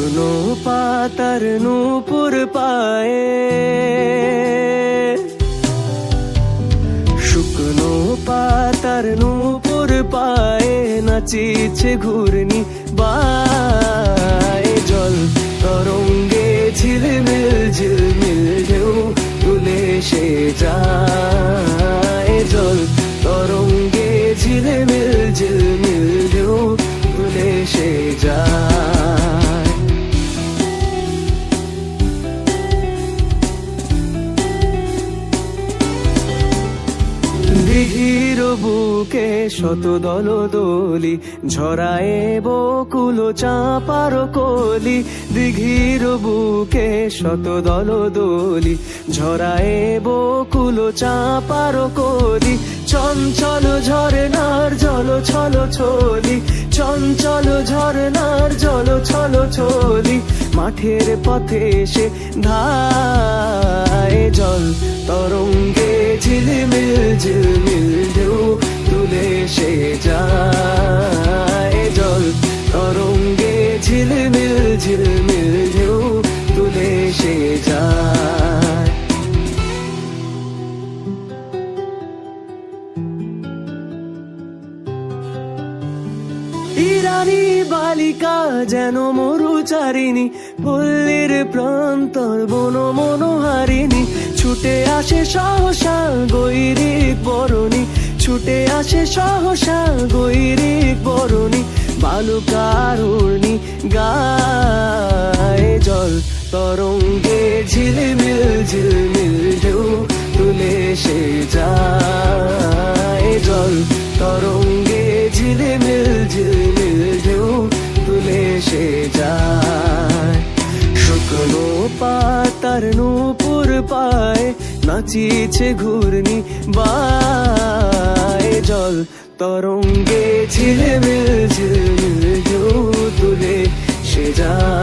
শুকনো পাতার নূপুর পায়ে, শুকনো পাতার নূপুর পায়ে নাচিছে ঘূর্ণি বায়ে। জল তরঙ্গে ঝিলমিল ঝিলমিল ঢেউ তুলে সে যায়। জল তরঙ্গে ঝিলমিল ঝিলমিল ঢেউ তুলে সে যায়। দিঘির বুকে শত দল দোলি ঝরায় বকুল চাঁপার কলি। দিঘির বুকে শত দল দোলি ঝরায় বকুল চাঁপার কলি। চঞ্চল ঝরনার জল ছল ছলি, চঞ্চল ঝরনার জল ছল ছলি। মাঠের পথে সে ধায়। জল তরঙ্গে ঝিলমিল ঝিলমিল ঢেউ তুলে সে যায়। জল তরঙ্গে ঝিলমিল ঝিলমিল ঢেউ তুলে সে যায়। ইরানি বালিকা যেন মরুচারিণী, পল্লীর প্রান্তর বন মনোহারিণী। ছুটে আসে সহসা গৈরিক বরণী, ছুটে আসে সহসা গৈরিক বরণী। বালুকারুণী গায়ে। জল তরঙ্গে ঝিলমিল ঝিলমিল ঢেউ তুলে সে যায়। জল তরঙ্গে ঝিলমিল ঝিলমিল ঢেউ তুলে সে যায়। শুকনো পাতার নূপুর পায়ে নাচিছে ঘূর্ণি বায়ে। জল তরঙ্গে ঝিলমিল ঝিলমিল ঢেউ তুলে সে যায়।